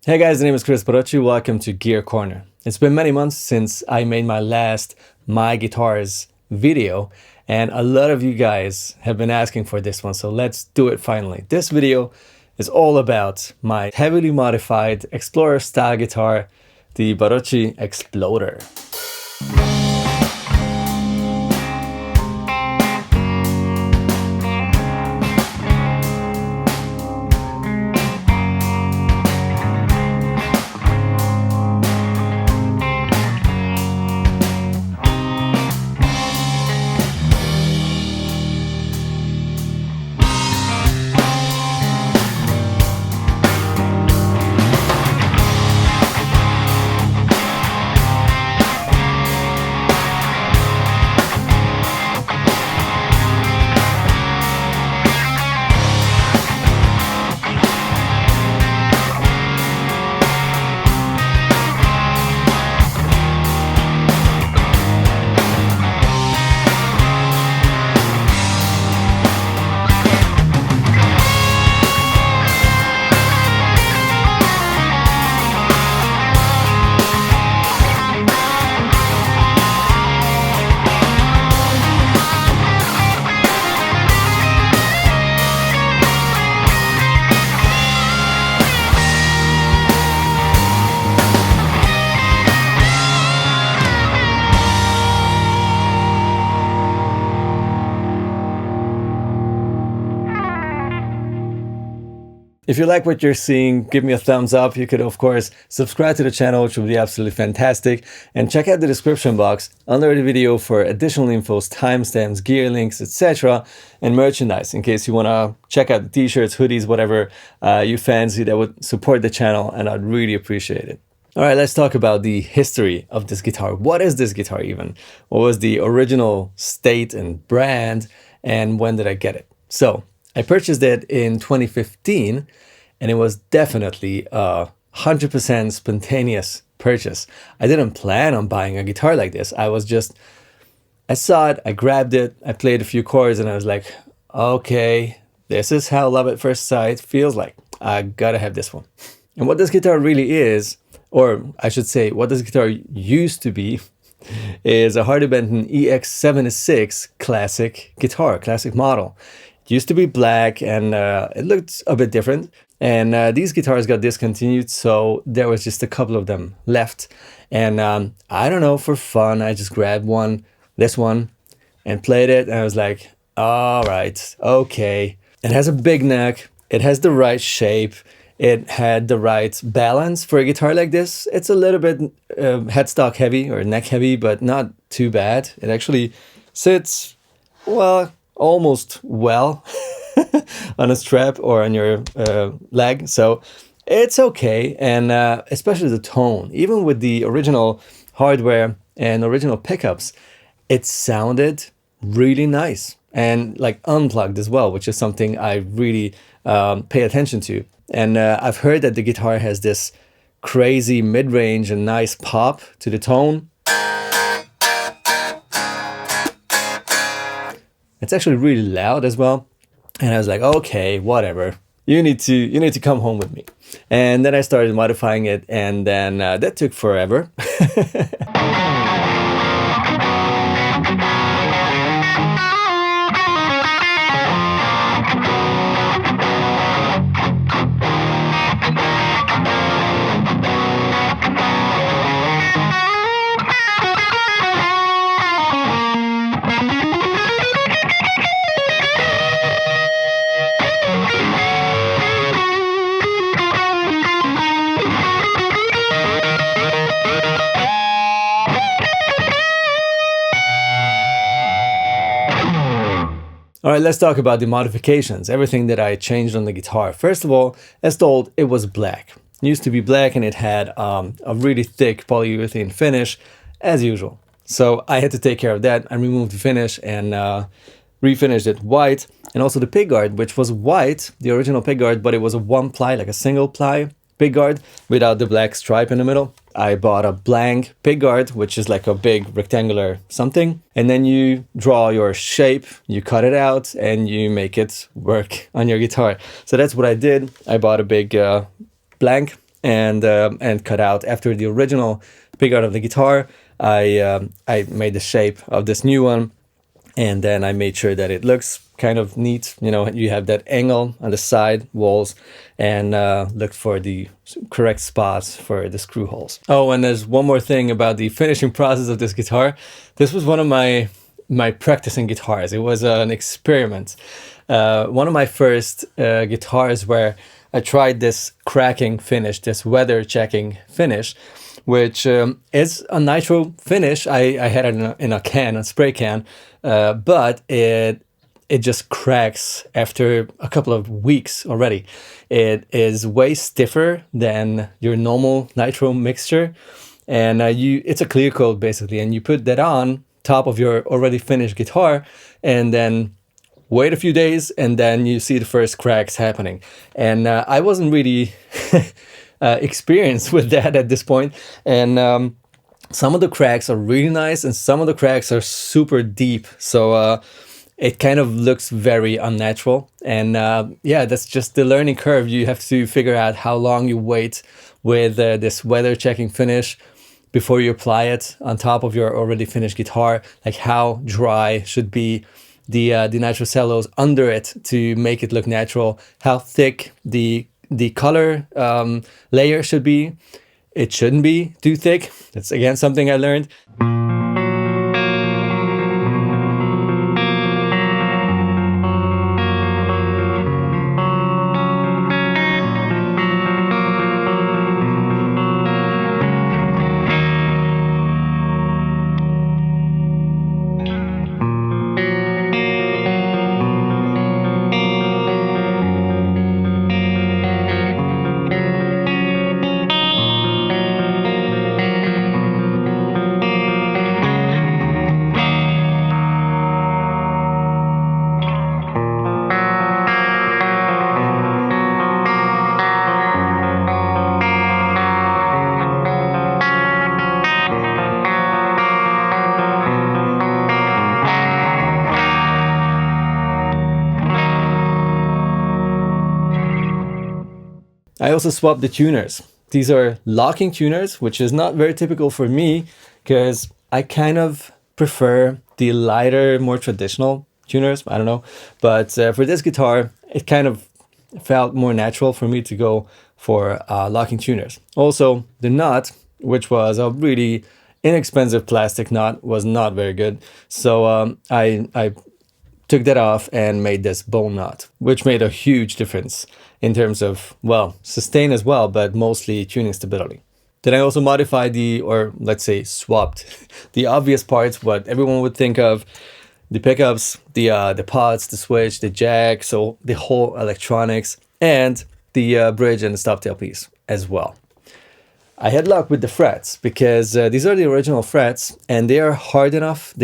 Hey guys, the name is Kris. Welcome to Gear Corner. It's been many months since I made my last My Guitars video, and a lot of you guys have been asking for this one, so let's do it finally. This video is all about my heavily modified Explorer style guitar, the Barocsi Exploder. If you like what you're seeing, give me a thumbs up. You could, of course, subscribe to the channel, which would be absolutely fantastic. And check out the description box under the video for additional infos, timestamps, gear links, etc. and merchandise in case you want to check out the t-shirts, hoodies, whatever you fancy that would support the channel, and I'd really appreciate it. All right, let's talk about the history of this guitar. What is this guitar even? What was the original state and brand, and when did I get it? So I purchased it in 2015, and it was definitely a 100% spontaneous purchase. I didn't plan on buying a guitar like this. I saw it, I grabbed it, I played a few chords, and I was like, okay, this is how love at first sight feels like. I gotta have this one. And what this guitar really is, or I should say, what this guitar used to be, is a Hardy Benton EX76 classic guitar, classic model. Used to be black, and it looked a bit different, and these guitars got discontinued, so there was just a couple of them left. And I don't know, for fun, I just grabbed this one and played it, and I was like, all right, okay. It has a big neck, it has the right shape, it had the right balance for a guitar like this. It's a little bit headstock heavy or neck heavy, but not too bad. It actually sits, well, almost well on a strap or on your leg, so it's okay. And especially the tone, even with the original hardware and original pickups, it sounded really nice, and like unplugged as well, which is something I really pay attention to. And I've heard that the guitar has this crazy mid-range and nice pop to the tone. It's actually really loud as well, and I was like, okay, whatever. You need to come home with me. And then I started modifying it, and then that took forever. All right, let's talk about the modifications, everything that I changed on the guitar. First of all, as told, it was black. It used to be black, and it had a really thick polyurethane finish, as usual. So I had to take care of that. I removed the finish and refinished it white. And also the pickguard, which was white, the original pickguard, but it was a one ply, like a single ply pickguard without the black stripe in the middle. I bought a blank pickguard, which is like a big rectangular something. And then you draw your shape, you cut it out, and you make it work on your guitar. So that's what I did. I bought a big blank and cut out. After the original pick-out of the guitar, I made the shape of this new one, and then I made sure that it looks kind of neat. You know, you have that angle on the side walls, and looked for the correct spots for the screw holes. Oh, and there's one more thing about the finishing process of this guitar. This was one of my practicing guitars. It was an experiment. One of my first guitars where I tried this cracking finish, this weather checking finish, which is a nitro finish. I had it in a can, a spray can, but it just cracks after a couple of weeks already. It is way stiffer than your normal nitro mixture, and it's a clear coat basically, and you put that on top of your already finished guitar, and then wait a few days, and then you see the first cracks happening. And I wasn't really experienced with that at this point, and some of the cracks are really nice, and some of the cracks are super deep, so it kind of looks very unnatural. And yeah, that's just the learning curve. You have to figure out how long you wait with this weather checking finish before you apply it on top of your already finished guitar, like how dry should be the nitrocellulose under it to make it look natural, how thick the color layer should be. It shouldn't be too thick. That's again something I learned. I also swapped the tuners. These are locking tuners, which is not very typical for me because I kind of prefer the lighter, more traditional tuners. I don't know. But for this guitar, it kind of felt more natural for me to go for locking tuners. Also, the nut, which was a really inexpensive plastic nut, was not very good. So I took that off and made this bone nut, which made a huge difference in terms of, well, sustain as well, but mostly tuning stability. Then I also modified or let's say swapped the obvious parts, what everyone would think of: the pickups, the pots, the switch, the jack, so the whole electronics, and the bridge and the stop tail piece as well. I had luck with the frets because these are the original frets and they are hard enough.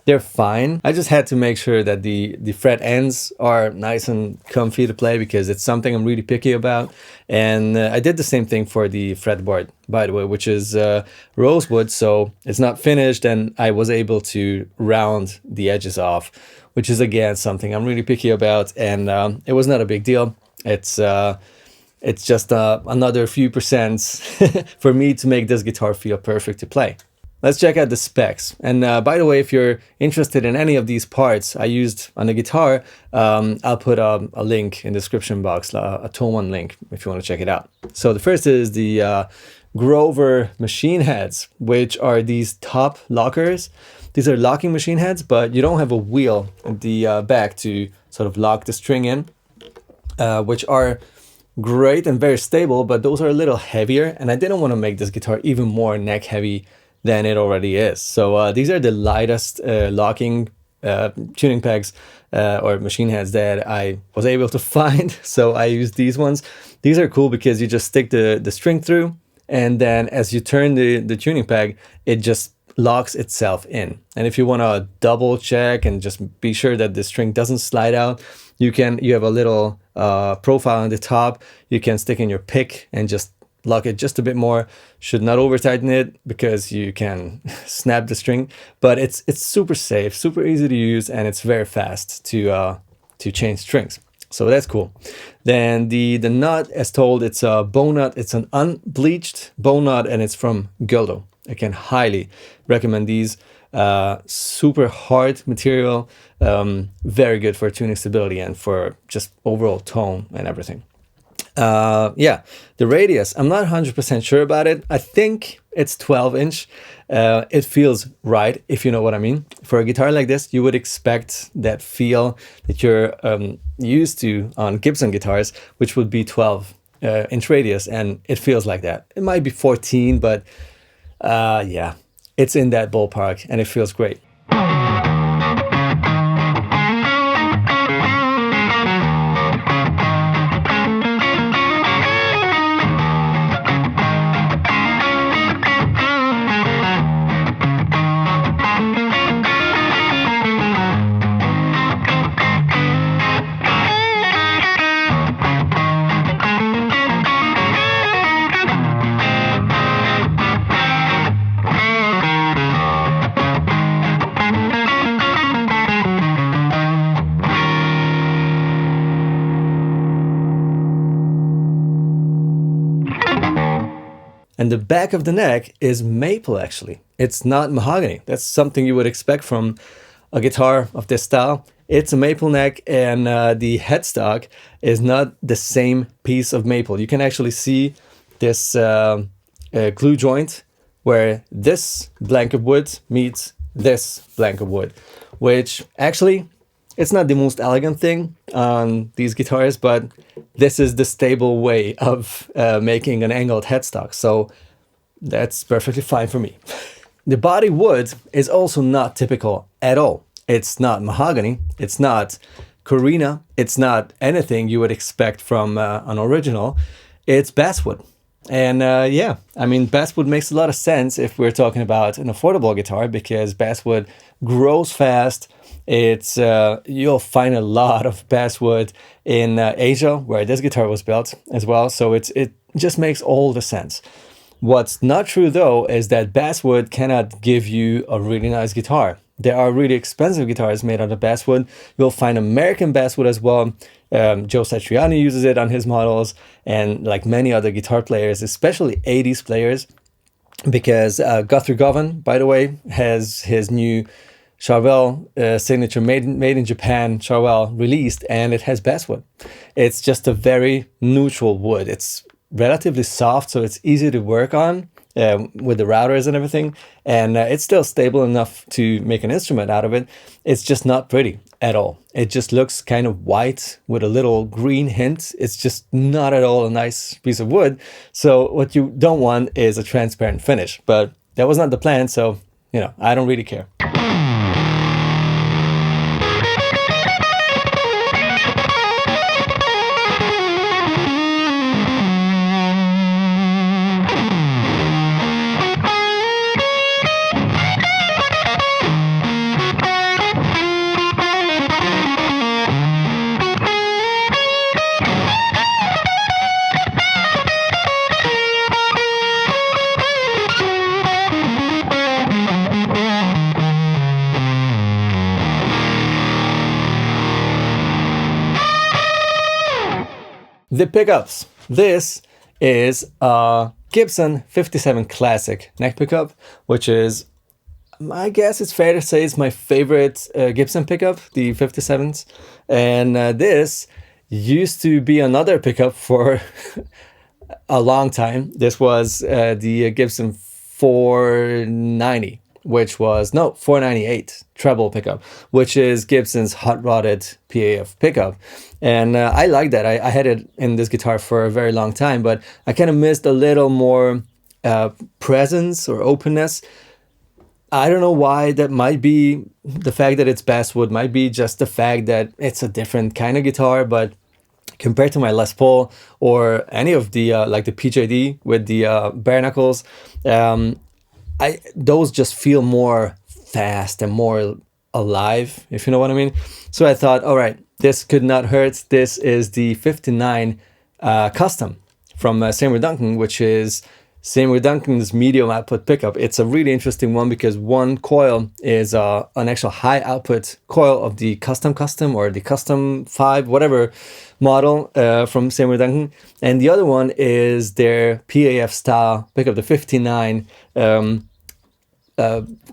They're fine. I just had to make sure that the fret ends are nice and comfy to play because it's something I'm really picky about. And I did the same thing for the fretboard, by the way, which is rosewood, so it's not finished, and I was able to round the edges off, which is again something I'm really picky about, and it was not a big deal. It's just another few percent for me to make this guitar feel perfect to play. Let's check out the specs. And by the way, if you're interested in any of these parts I used on the guitar, I'll put a link in the description box, a Tone 1 link, if you want to check it out. So the first is the Grover machine heads, which are these top lockers. These are locking machine heads, but you don't have a wheel at the back to sort of lock the string in, which are great and very stable, but those are a little heavier, and I didn't want to make this guitar even more neck heavy than it already is. So these are the lightest locking tuning pegs or machine heads that I was able to find. So I used these ones. These are cool because you just stick the string through, and then as you turn the tuning peg, it just locks itself in. And if you want to double check and just be sure that the string doesn't slide out, you have a little profile on the top. You can stick in your pick and just lock it just a bit more. Should not over tighten it because you can snap the string, but it's super safe, super easy to use, and it's very fast to change strings. So that's cool. Then the nut, as told, it's a bow nut. It's an unbleached bow nut, and it's from Gildo. I can highly recommend these. Super hard material, very good for tuning stability and for just overall tone and everything. Yeah, the radius, I'm not 100% sure about it. I think it's 12-inch. It feels right, if you know what I mean. For a guitar like this, you would expect that feel that you're used to on Gibson guitars, which would be 12-inch radius, and it feels like that. It might be 14, but yeah, it's in that ballpark, and it feels great. And the back of the neck is maple, actually. It's not mahogany. That's something you would expect from a guitar of this style. It's a maple neck, and the headstock is not the same piece of maple. You can actually see this glue joint where this blank of wood meets this blank of wood, which actually, it's not the most elegant thing on these guitars, but this is the stable way of making an angled headstock. So that's perfectly fine for me. The body wood is also not typical at all. It's not mahogany. It's not Corina. It's not anything you would expect from an original. It's basswood. And yeah, I mean, basswood makes a lot of sense if we're talking about an affordable guitar, because basswood grows fast. It's you'll find a lot of basswood in Asia, where this guitar was built as well. So it just makes all the sense. What's not true though is that basswood cannot give you a really nice guitar. There are really expensive guitars made out of basswood. You'll find American basswood as well. Joe Satriani uses it on his models, and like many other guitar players, especially 80s players, because Guthrie Govan, by the way, has his new Charvel signature made in Japan Charvel released, and it has basswood. It's just a very neutral wood. It's relatively soft, so it's easy to work on with the routers and everything, and it's still stable enough to make an instrument out of it. It's just not pretty at all. It just looks kind of white with a little green hint. It's just not at all a nice piece of wood. So what you don't want is a transparent finish, but that was not the plan, so you know, I don't really care. The pickups. This is a Gibson 57 Classic neck pickup, which is, I guess it's fair to say, it's my favorite Gibson pickup, the 57s. And this used to be another pickup for a long time. This was the Gibson 490. Which was, no, 498 treble pickup, which is Gibson's hot rodded PAF pickup. And I like that. I had it in this guitar for a very long time, but I kind of missed a little more presence or openness. I don't know why. That might be the fact that it's basswood, might be just the fact that it's a different kind of guitar, but compared to my Les Paul or any of the like the PJD with the bare knuckles, those just feel more fast and more alive, if you know what I mean. So I thought, all right, this could not hurt. This is the 59 Custom from Seymour Duncan, which is Same Duncan's medium output pickup. It's a really interesting one because one coil is an actual high output coil of the custom or the custom 5, whatever model from Same Duncan. And the other one is their PAF style pickup, the 59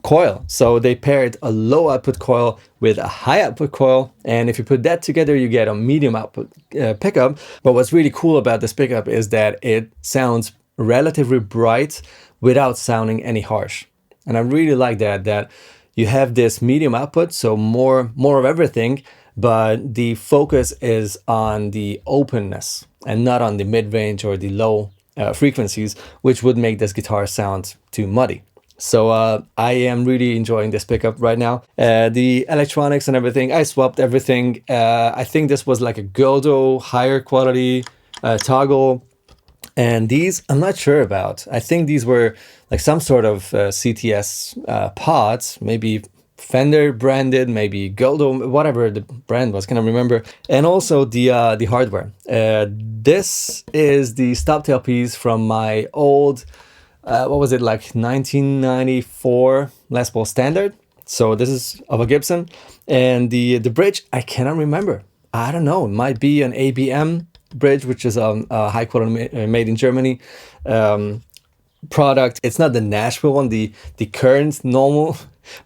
coil. So they paired a low output coil with a high output coil, and if you put that together you get a medium output pickup. But what's really cool about this pickup is that it sounds relatively bright without sounding any harsh. And I really like that you have this medium output, so more of everything, but the focus is on the openness and not on the mid-range or the low frequencies, which would make this guitar sound too muddy. So I am really enjoying this pickup right now. The electronics and everything, I swapped everything. I think this was like a Goldo higher quality toggle. And these, I'm not sure about. I think these were like some sort of CTS pods, maybe Fender branded, maybe Goldo, whatever the brand was, can't remember. And also the hardware. This is the stop tail piece from my old, what was it, like 1994 Les Paul Standard. So this is of a Gibson. And the bridge, I cannot remember. I don't know, it might be an ABM bridge, which is a high quality made in Germany product. It's not the Nashville one, the current normal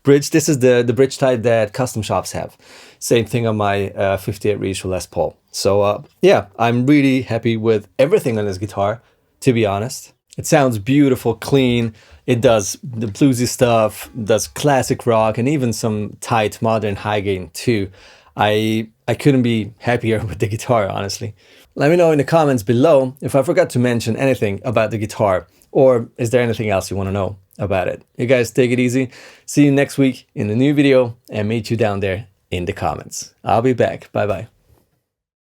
bridge. This is the bridge type that custom shops have. Same thing on my 58 Reach Les Paul. So yeah, I'm really happy with everything on this guitar, to be honest. It sounds beautiful, clean. It does the bluesy stuff, does classic rock, and even some tight modern high gain too. I couldn't be happier with the guitar, honestly. Let me know in the comments below if I forgot to mention anything about the guitar, or is there anything else you want to know about it. You guys take it easy. See you next week in a new video, and meet you down there in the comments. I'll be back. Bye bye.